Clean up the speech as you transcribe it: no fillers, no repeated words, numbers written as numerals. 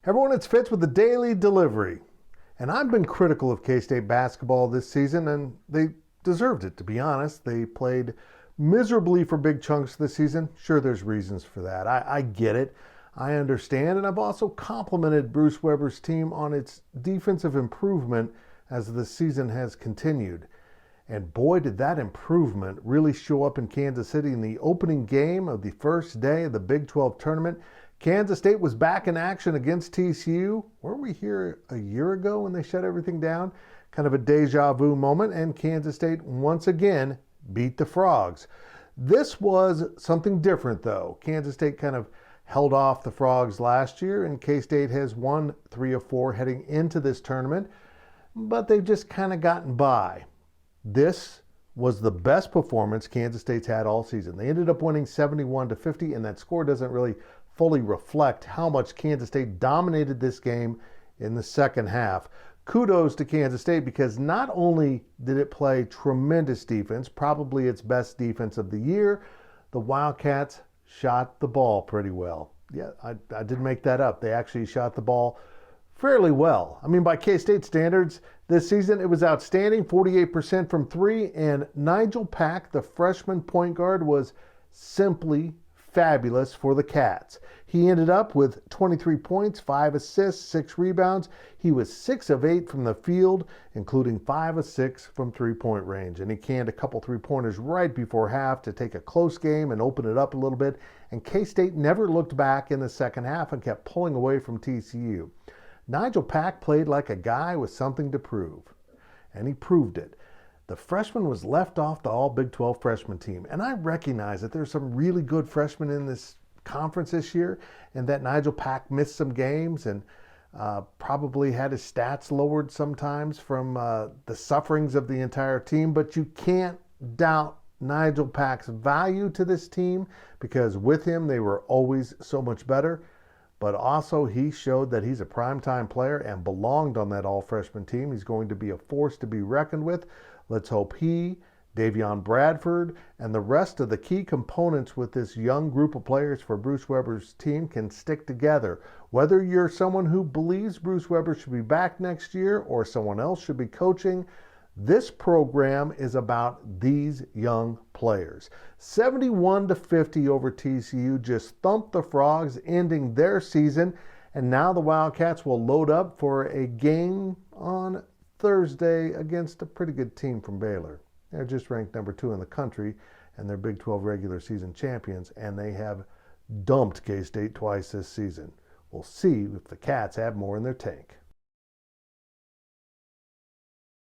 Everyone, it's Fitz with the Daily Delivery. And I've been critical of K-State basketball this season, and they deserved it, to be honest. They played miserably for big chunks of the season. Sure, there's reasons for that. I get it. I understand. And I've also complimented Bruce Weber's team on its defensive improvement as the season has continued. And boy, did that improvement really show up in Kansas City in the opening game of the first day of the Big 12 tournament. Kansas State was back in action against TCU. Weren't we here a year ago when they shut everything down? Kind of a deja vu moment, and Kansas State once again beat the Frogs. This was something different, though. Kansas State kind of held off the Frogs last year, and K-State has won 3 of 4 heading into this tournament, but they've just kind of gotten by. This was the best performance Kansas State's had all season. They ended up winning 71-50, and that score doesn't really fully reflect how much Kansas State dominated this game in the second half. Kudos to Kansas State, because not only did it play tremendous defense, probably its best defense of the year, the Wildcats shot the ball pretty well. Yeah, I didn't make that up. They actually shot the ball fairly well. I mean, by K-State standards, this season it was outstanding, 48% from three, and Nijel Pack, the freshman point guard, was simply fabulous for the Cats. He ended up with 23 points, 5 assists, 6 rebounds. He was 6 of 8 from the field, including 5 of 6 from three-point range. And he canned a couple three-pointers right before half to take a close game and open it up a little bit. And K-State never looked back in the second half and kept pulling away from TCU. Nijel Pack played like a guy with something to prove, and he proved it. The freshman was left off the all Big 12 freshman team. And I recognize that there's some really good freshmen in this conference this year, and that Nijel Pack missed some games and probably had his stats lowered sometimes from the sufferings of the entire team. But you can't doubt Nijel Pack's value to this team, because with him they were always so much better. But also he showed that he's a primetime player and belonged on that all-freshman team. He's going to be a force to be reckoned with. Let's hope he, Davion Bradford, and the rest of the key components with this young group of players for Bruce Weber's team can stick together. Whether you're someone who believes Bruce Weber should be back next year or someone else should be coaching, this program is about these young players. 71-50 over TCU just thumped the Frogs, ending their season. And now the Wildcats will load up for a game on Thursday against a pretty good team from Baylor. They're just ranked number 2 in the country, and they're Big 12 regular season champions, and they have dumped K-State twice this season. We'll see if the Cats have more in their tank.